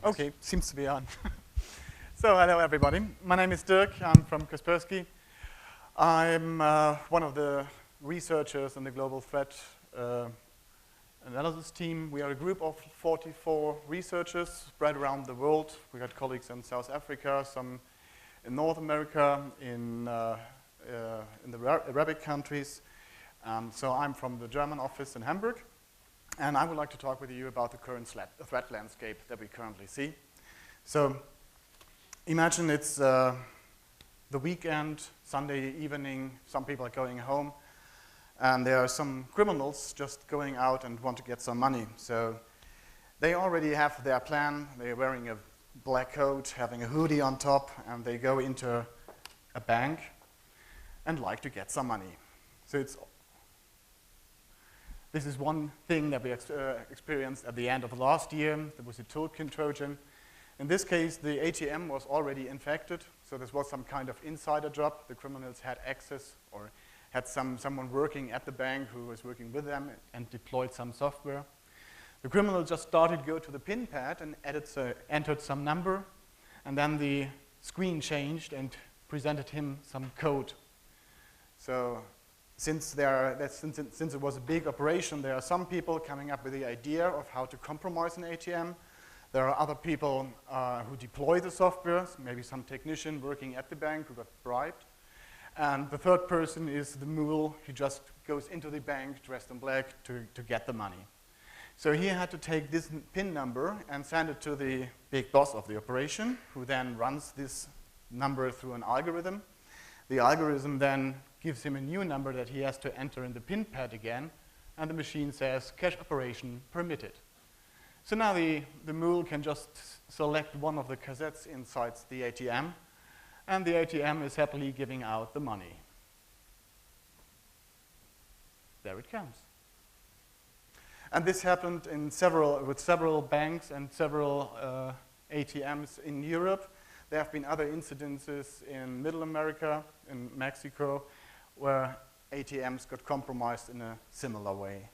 Okay, seems to be on. So, hello everybody. My name is Dirk. I'm from Kaspersky. I'm one of the researchers in the global threat analysis team. We are a group of 44 researchers spread around the world. We got colleagues in South Africa, some in North America, in the Arabic countries. So I'm from the German office in Hamburg. And I would like to talk with you about the current threat landscape that we currently see. So imagine it's the weekend, Sunday evening, some people are going home, and there are some criminals just going out and want to get some money. So they already have their plan. They're wearing a black coat, having a hoodie on top, and they go into a bank and like to get some money. So this is one thing that we experienced at the end of last year. There was a token Trojan. In this case, the ATM was already infected, so this was some kind of insider job. The criminals had access or had someone working at the bank who was working with them and deployed some software. The criminal just started to go to the PIN pad and entered some number, and then the screen changed and presented him some code. So since it was a big operation, there are some people coming up with the idea of how to compromise an ATM. There are other people who deploy the software, maybe some technician working at the bank who got bribed. And the third person is the mule who just goes into the bank dressed in black to get the money. So he had to take this PIN number and send it to the big boss of the operation, who then runs this number through an algorithm. The algorithm then gives him a new number that he has to enter in the PIN pad again, and the machine says, cash operation permitted. So now the mule can just select one of the cassettes inside the ATM, and the ATM is happily giving out the money. There it comes. And this happened with several banks and several ATMs in Europe. There have been other incidences in Middle America, in Mexico, where ATMs got compromised in a similar way.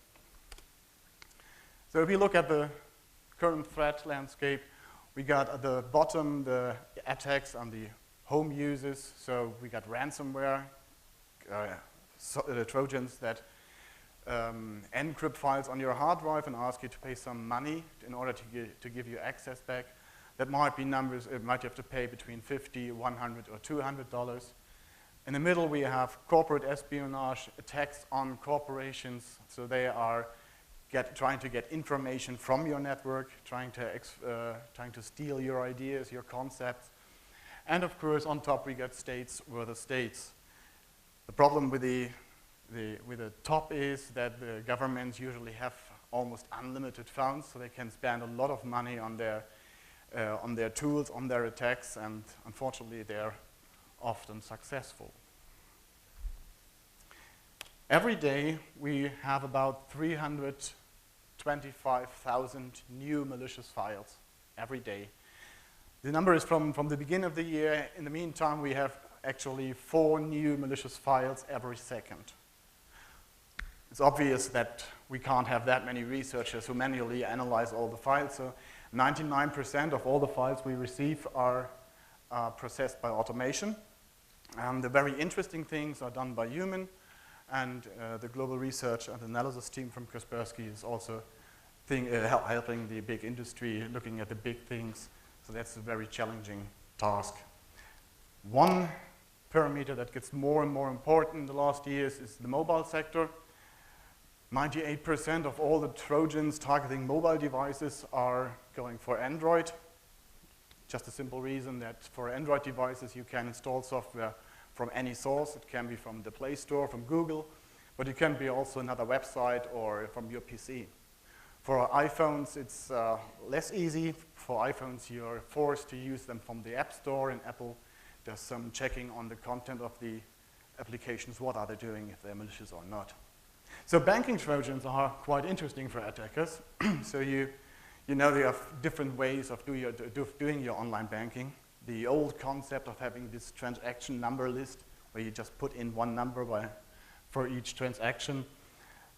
So if you look at the current threat landscape, we got at the bottom the attacks on the home users. So we got ransomware, Trojans that encrypt files on your hard drive and ask you to pay some money in order to give you access back. That might be numbers, it might have to pay between $50, $100, or $200. In the middle, we have corporate espionage, attacks on corporations. So they are trying to get information from your network, trying to steal your ideas, your concepts. And of course, on top, we get states versus states. The problem with the top is that the governments usually have almost unlimited funds, so they can spend a lot of money on their tools, on their attacks, and unfortunately, they're often successful. Every day, we have about 325,000 new malicious files every day. The number is from the beginning of the year. In the meantime, we have actually 4 new malicious files every second. It's obvious that we can't have that many researchers who manually analyze all the files, so 99% of all the files we receive are processed by automation. And the very interesting things are done by human, and the global research and analysis team from Kaspersky is also helping the big industry, looking at the big things. So that's a very challenging task. One parameter that gets more and more important in the last years is the mobile sector. 98% of all the Trojans targeting mobile devices are going for Android. Just a simple reason that for Android devices you can install software from any source. It can be from the Play Store, from Google, but it can be also another website or from your PC. For iPhones, it's less easy. For iPhones, you're forced to use them from the App Store, and Apple does some checking on the content of the applications. What are they doing, if they're malicious or not? So banking Trojans are quite interesting for attackers. So you know there are different ways of doing your online banking. The old concept of having this transaction number list, where you just put in one number for each transaction,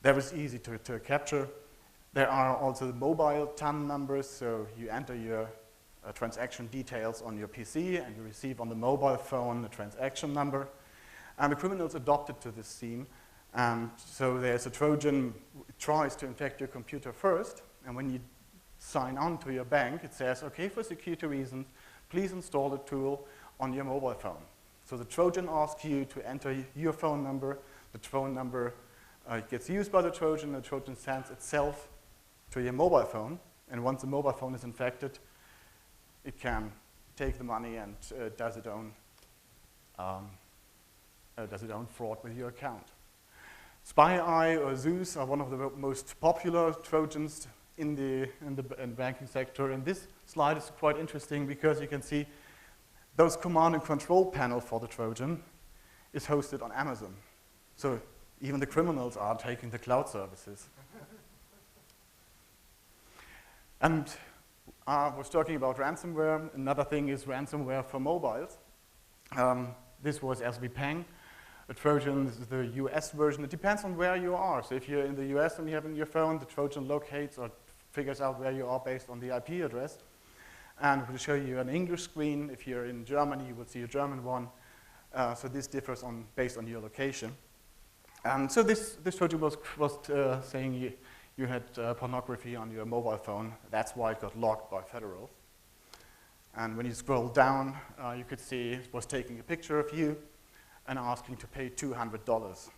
that was easy to capture. There are also mobile TAN numbers, so you enter your transaction details on your PC, and you receive on the mobile phone the transaction number. And the criminals adopted to this theme. And so there's a Trojan who tries to infect your computer first, and when you sign on to your bank, it says, okay, for security reasons, please install the tool on your mobile phone. So the Trojan asks you to enter your phone number. The phone number gets used by the Trojan sends itself to your mobile phone, and once the mobile phone is infected, it can take the money and does its own fraud with your account. SpyEye or Zeus are one of the most popular Trojans in the banking sector, and this slide is quite interesting because you can see those command and control panel for the Trojan is hosted on Amazon. So even the criminals are taking the cloud services. And I was talking about ransomware. Another thing is ransomware for mobiles. This was SVPang. The Trojan is the US version. It depends on where you are. So if you're in the US and you have it in your phone, the Trojan locates or figures out where you are based on the IP address. And it will show you an English screen. If you're in Germany, you will see a German one. So this differs based on your location. And so this Trojan was saying you had pornography on your mobile phone. That's why it got locked by federals. And when you scroll down, you could see it was taking a picture of you and asking to pay $200.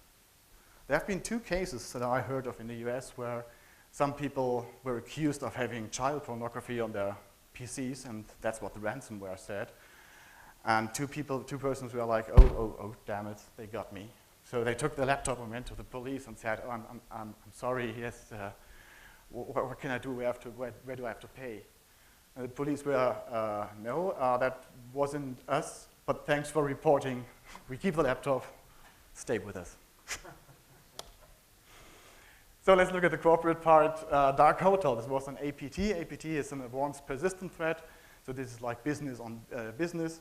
There have been 2 cases that I heard of in the US where some people were accused of having child pornography on their PCs, and that's what the ransomware said. And two persons were like, oh, damn it, they got me. So they took the laptop and went to the police and said, oh, I'm sorry, yes, what can I do? Where do I have to pay? And the police were, no, that wasn't us, but thanks for reporting. We keep the laptop, stay with us. So let's look at the corporate part. Dark Hotel, this was an APT. APT is an advanced persistent threat. So this is like business on business.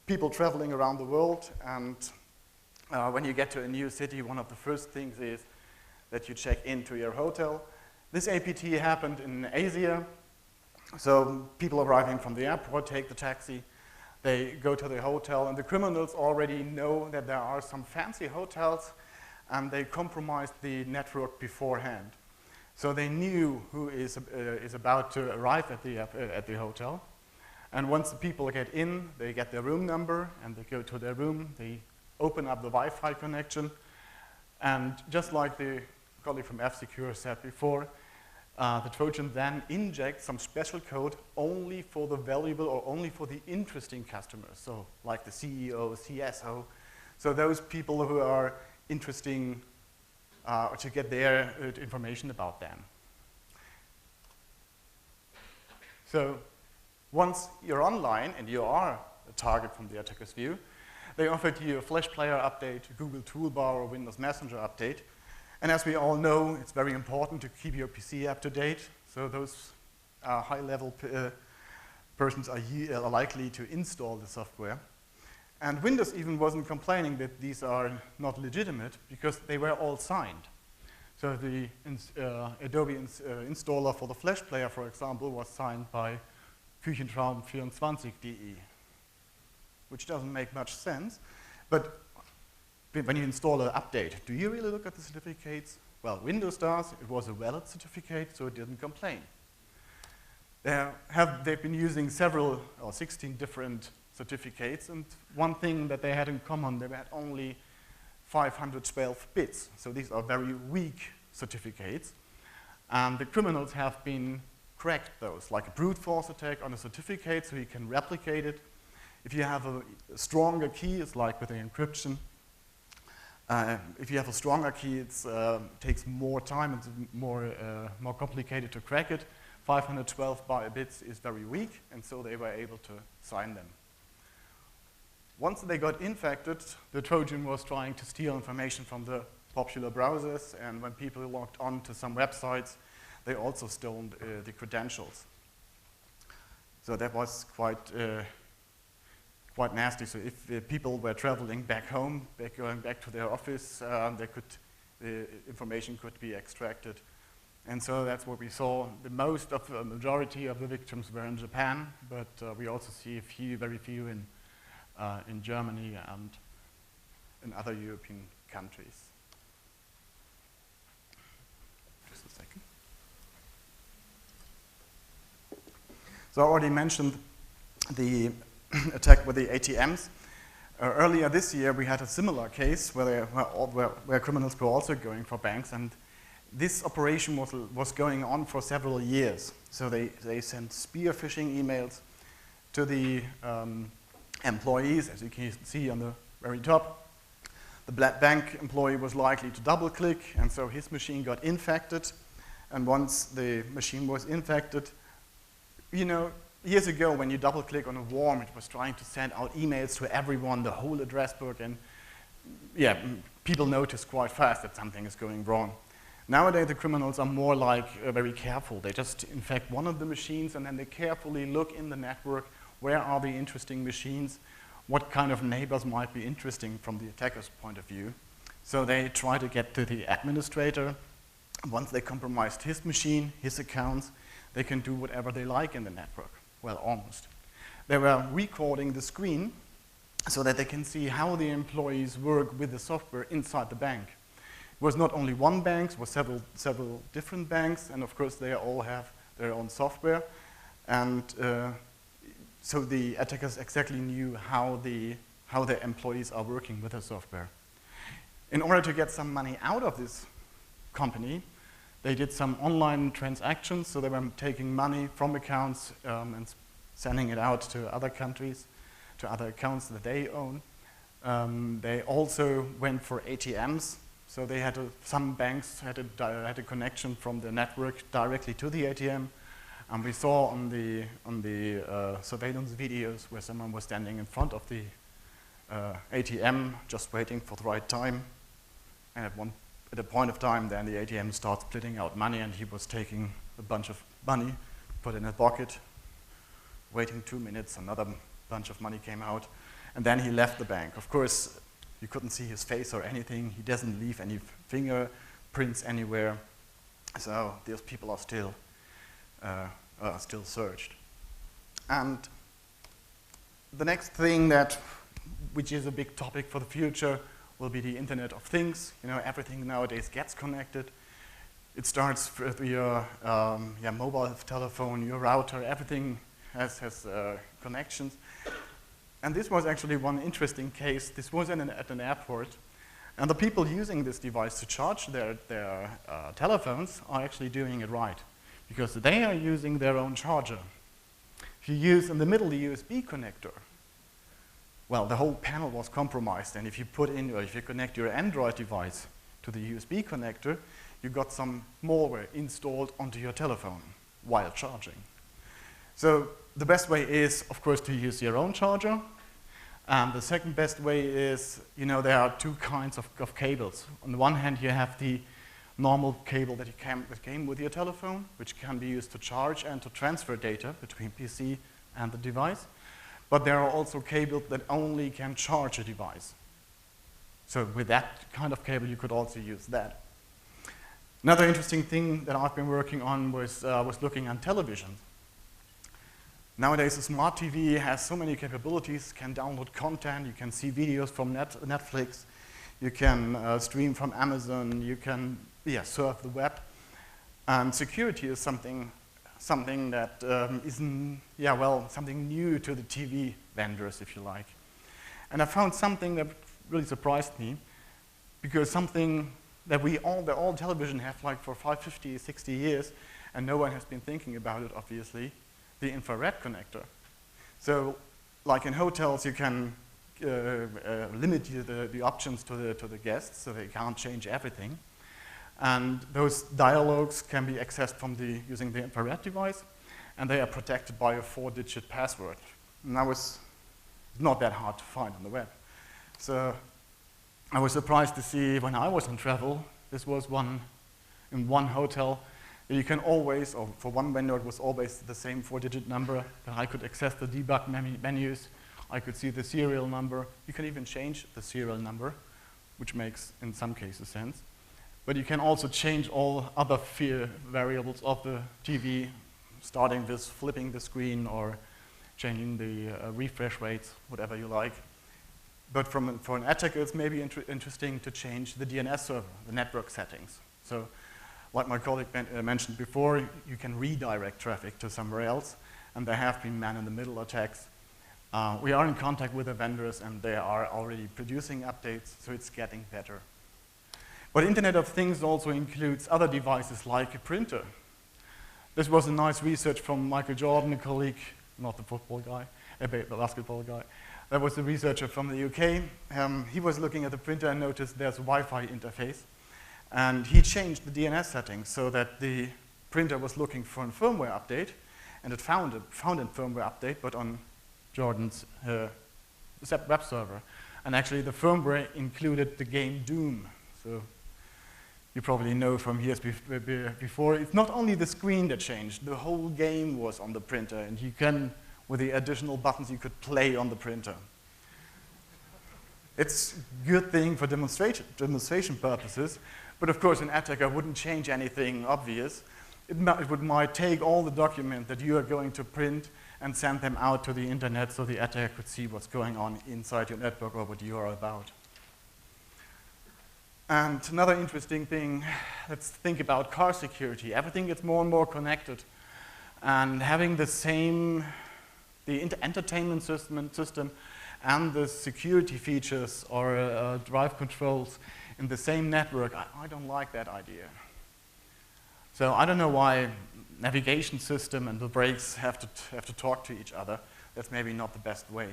People traveling around the world, and when you get to a new city, one of the first things is that you check into your hotel. This APT happened in Asia. So people arriving from the airport take the taxi, they go to the hotel, and the criminals already know that there are some fancy hotels, and they compromised the network beforehand. So they knew who is about to arrive at the hotel. And once the people get in, they get their room number, and they go to their room, they open up the Wi-Fi connection, and just like the colleague from F-Secure said before, the Trojan then injects some special code only for the valuable or only for the interesting customers, so like the CEO, CSO, so those people who are interesting to get their information about them. So once you're online and you are a target from the attacker's view, they offered you a Flash Player update, a Google Toolbar, or Windows Messenger update. And as we all know, it's very important to keep your PC up to date. So those high-level persons are likely to install the software. And Windows even wasn't complaining that these are not legitimate because they were all signed. So the Adobe installer for the Flash Player, for example, was signed by Küchentraum24.de, which doesn't make much sense. But when you install an update, do you really look at the certificates? Well, Windows does. It was a valid certificate, so it didn't complain. They've been using 16 different certificates, and one thing that they had in common, they had only 512 bits. So these are very weak certificates. And the criminals have been cracked those, like a brute force attack on a certificate, so you can replicate it. If you have a stronger key, it's like with the encryption. If you have a stronger key, it takes more time, it's more complicated to crack it. 512 bits is very weak, and so they were able to sign them. Once they got infected, the Trojan was trying to steal information from the popular browsers, and when people logged on to some websites, they also stole the credentials. So that was quite nasty. So if people were traveling back home, going back to their office, the information could be extracted And so that's what we saw. The majority of the victims were in Japan, but we also see very few in Germany and in other European countries. Just a second. So I already mentioned the attack with the ATMs. Earlier this year, we had a similar case where criminals were also going for banks, and this operation was going on for several years. So they sent spear phishing emails to the employees, as you can see on the very top. The bank employee was likely to double click, and so his machine got infected. And once the machine was infected, you know, years ago when you double click on a worm, it was trying to send out emails to everyone, the whole address book, and yeah, people notice quite fast that something is going wrong. Nowadays, the criminals are more like very careful. They just infect one of the machines, and then they carefully look in the network, where are the interesting machines, what kind of neighbors might be interesting from the attacker's point of view. So they try to get to the administrator. Once they compromised his machine, his accounts, they can do whatever they like in the network. Well, almost. They were recording the screen so that they can see how the employees work with the software inside the bank. It was not only one bank, it was several different banks, and of course they all have their own software. And so the attackers exactly knew how their employees are working with the software. In order to get some money out of this company, they did some online transactions, so they were taking money from accounts and sending it out to other countries, to other accounts that they own. They also went for ATMs, so they had some banks had a connection from the network directly to the ATM, and we saw on the surveillance videos where someone was standing in front of the ATM, just waiting for the right time, and at a point of time, then the ATM starts splitting out money, and he was taking a bunch of money, put it in a pocket, waiting 2 minutes, another bunch of money came out, and then he left the bank. Of course, you couldn't see his face or anything. He doesn't leave any fingerprints anywhere, so those people are still searched. And the next thing which is a big topic for the future, will be the Internet of Things. You know, everything nowadays gets connected. It starts with your mobile telephone, your router, everything has connections. And this was actually one interesting case. This was at an airport, and the people using this device to charge their telephones are actually doing it right, because they are using their own charger. If you use in the middle the USB connector, well, the whole panel was compromised, and if you connect your Android device to the USB connector, you got some malware installed onto your telephone while charging. So the best way is, of course, to use your own charger. And the second best way is, you know, there are two kinds of cables. On the one hand, you have the normal cable that came with your telephone, which can be used to charge and to transfer data between PC and the device. But there are also cables that only can charge a device. So with that kind of cable, you could also use that. Another interesting thing that I've been working on was looking at television. Nowadays, a smart TV has so many capabilities, can download content, you can see videos from Netflix, you can stream from Amazon, you can surf the web. And security is something that something new to the TV vendors, if you like. And I found something that really surprised me, because something that all television have like for 50, 60 years, and no one has been thinking about it, obviously, the infrared connector. So, like in hotels, you can limit the options to the guests, so they can't change everything. And those dialogues can be accessed using the infrared device, and they are protected by a 4-digit password. And that was not that hard to find on the web. So I was surprised to see when I was on travel, this was in one hotel, that you can always, or for one vendor it was always the same 4-digit number, that I could access the debug menus, I could see the serial number, you can even change the serial number, which makes in some cases sense. But you can also change all other variables of the TV, starting with flipping the screen or changing the refresh rates, whatever you like. But for an attacker, it's maybe interesting to change the DNS server, the network settings. So, like my colleague mentioned before, you can redirect traffic to somewhere else, and there have been man-in-the-middle attacks. We are in contact with the vendors, and they are already producing updates, so it's getting better. But Internet of Things also includes other devices like a printer. This was a nice research from Michael Jordan, a colleague, not the football guy, the basketball guy. That was a researcher from the UK. He was looking at the printer and noticed there's a Wi-Fi interface. And he changed the DNS settings so that the printer was looking for a firmware update, and it found a firmware update, but on Jordan's web server. And actually, the firmware included the game Doom. So you probably know from years before, it's not only the screen that changed, the whole game was on the printer, and you can, with the additional buttons, you could play on the printer. It's a good thing for demonstration purposes, but of course an attacker wouldn't change anything obvious. It might take all the documents that you are going to print and send them out to the internet so the attacker could see what's going on inside your network or what you are about. And another interesting thing, let's think about car security. Everything gets more and more connected. And having the entertainment system and the security features or drive controls in the same network, I don't like that idea. So I don't know why navigation system and the brakes have to talk to each other. That's maybe not the best way.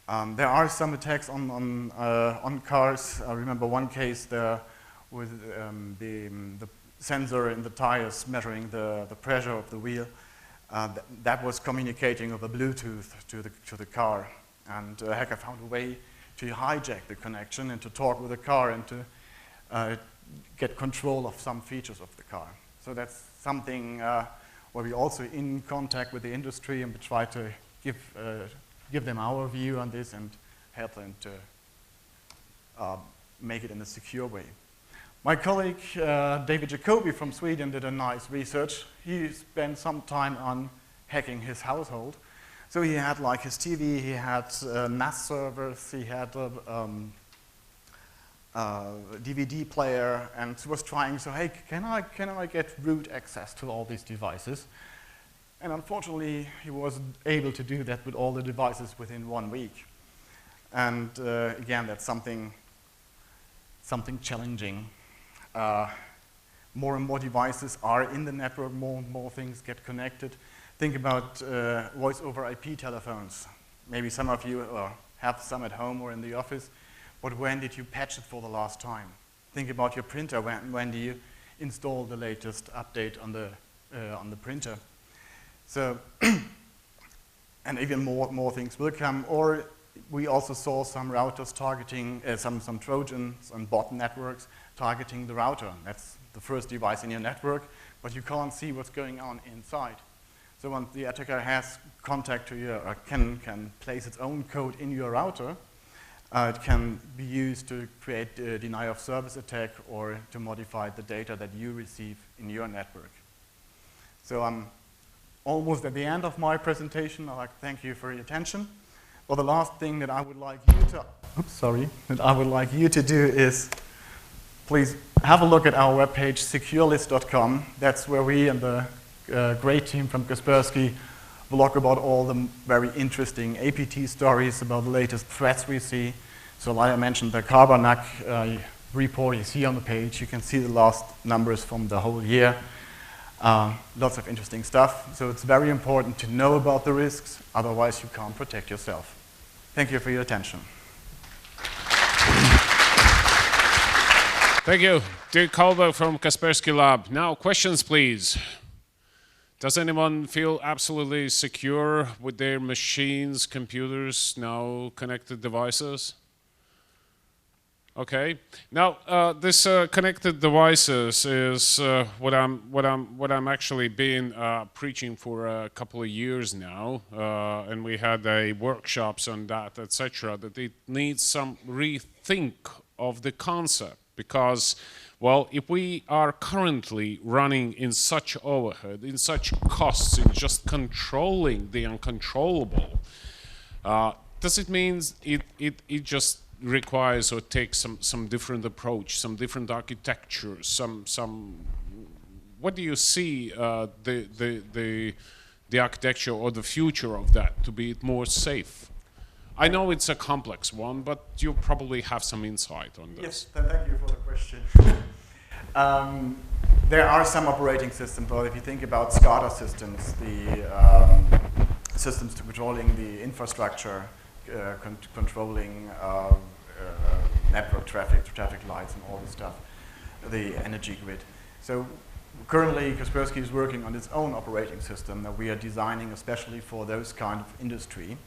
There are some attacks on cars. I remember one case there with the sensor in the tires measuring the pressure of the wheel. That was communicating over Bluetooth to the car. And a hacker found a way to hijack the connection and to talk with the car and to get control of some features of the car. So that's something where we're also in contact with the industry, and we try to give them our view on this and help them to make it in a secure way. My colleague, David Jacobi from Sweden, did a nice research. He spent some time on hacking his household. So he had like his TV, he had NAS servers, he had a DVD player, and was trying, so hey, can I get root access to all these devices? And unfortunately, he wasn't able to do that with all the devices within 1 week. And again, that's something challenging. More and more devices are in the network, more and more things get connected. Think about voice over IP telephones. Maybe some of you have some at home or in the office, but when did you patch it for the last time? Think about your printer. When do you install the latest update on the printer? So, and even more things will come. Or we also saw some routers targeting, some Trojans and bot networks targeting the router. That's the first device in your network, but you can't see what's going on inside. So once the attacker has contact to your, or can place its own code in your router, it can be used to create a denial of service attack or to modify the data that you receive in your network. So I'm almost at the end of my presentation. I'd like to thank you for your attention. Well, the last thing that I would like you to do is please have a look at our webpage, securelist.com. That's where we and the great team from Kaspersky blog about all the very interesting APT stories about the latest threats we see. So like I mentioned, the Carbanak report you see on the page. You can see the last numbers from the whole year. Lots of interesting stuff. So it's very important to know about the risks, otherwise you can't protect yourself. Thank you for your attention. Thank you. Dirk Kollberg from Kaspersky Lab. Now, questions, please. Does anyone feel absolutely secure with their machines, computers, now connected devices? Okay. Now, this connected devices is what I'm actually been preaching for a couple of years now, and we had workshops on that, etc. That it needs some rethink of the concept. Because, well, if we are currently running in such overhead, in such costs, in just controlling the uncontrollable, does it mean it just requires or takes some different approach, some different architecture, some what do you see the architecture or the future of that to be more safe? I know it's a complex one, but you probably have some insight on this. Yes, thank you for the question. There are some operating systems, or if you think about SCADA systems, the systems controlling the infrastructure, controlling network traffic lights and all this stuff, the energy grid. So currently Kaspersky is working on its own operating system that we are designing especially for those kind of industry.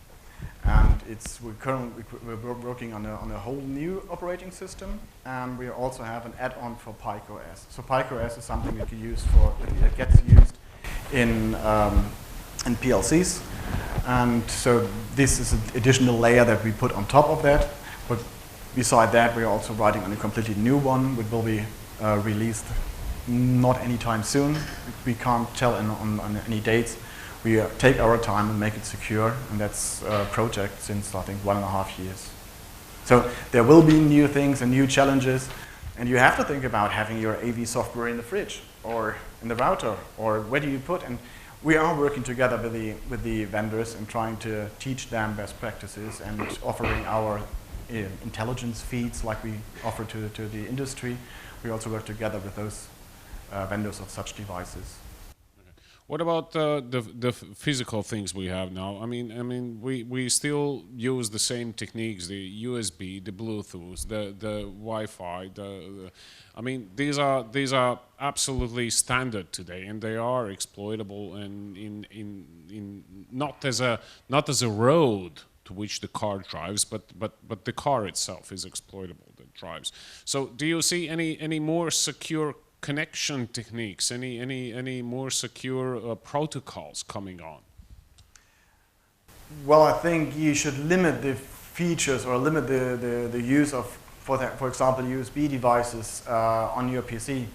And we're working on a whole new operating system, and we also have an add-on for PikeOS. So PikeOS is something that gets used in PLCs, and so this is an additional layer that we put on top of that. But beside that, we're also writing on a completely new one, which will be released not anytime soon. We can't tell on any dates. We take our time and make it secure, and that's a project since I think 1.5 years. So there will be new things and new challenges, and you have to think about having your AV software in the fridge or in the router, or where do you put? And we are working together with the vendors and trying to teach them best practices and offering our intelligence feeds like we offer to the industry. We also work together with those vendors of such devices. What about the physical things we have now? I mean, we still use the same techniques: the USB, the Bluetooth, the Wi-Fi. I mean, these are absolutely standard today, and they are exploitable and in not as a road to which the car drives, but the car itself is exploitable that drives. So, do you see any more secure connection techniques, any more secure protocols coming on? Well, I think you should limit the features or limit the use of, for example, USB devices on your PC.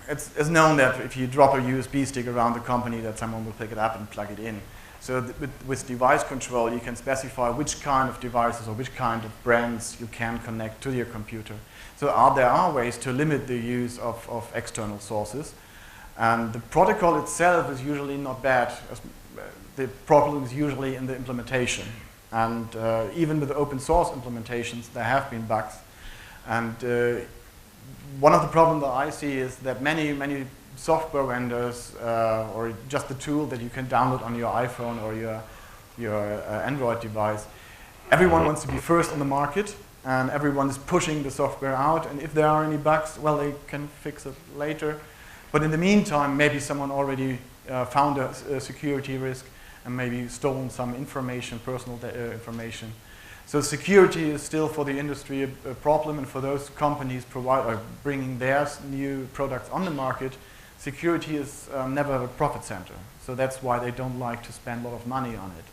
It's known that if you drop a USB stick around the company, that someone will pick it up and plug it in. So with device control, you can specify which kind of devices or which kind of brands you can connect to your computer. So there are ways to limit the use of external sources. And the protocol itself is usually not bad. The problem is usually in the implementation. And even with the open source implementations, there have been bugs. And one of the problems that I see is that many software vendors or just the tool that you can download on your iPhone or your Android device, everyone wants to be first on the market, and everyone is pushing the software out, and if there are any bugs, well, they can fix it later. But in the meantime, maybe someone already found a security risk and maybe stolen some information, personal information. So security is still for the industry a problem, and for those companies bringing their new products on the market, security is never a profit center. So that's why they don't like to spend a lot of money on it.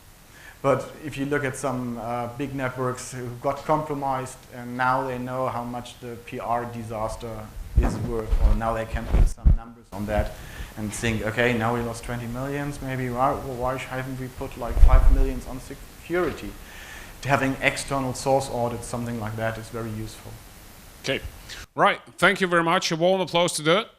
But if you look at some big networks who got compromised, and now they know how much the PR disaster is worth, or now they can put some numbers on that and think, okay, now we lost 20 millions, maybe why haven't we put like 5 millions on security? Having external source audits, something like that, is very useful. Okay, right. Thank you very much. A warm applause to that.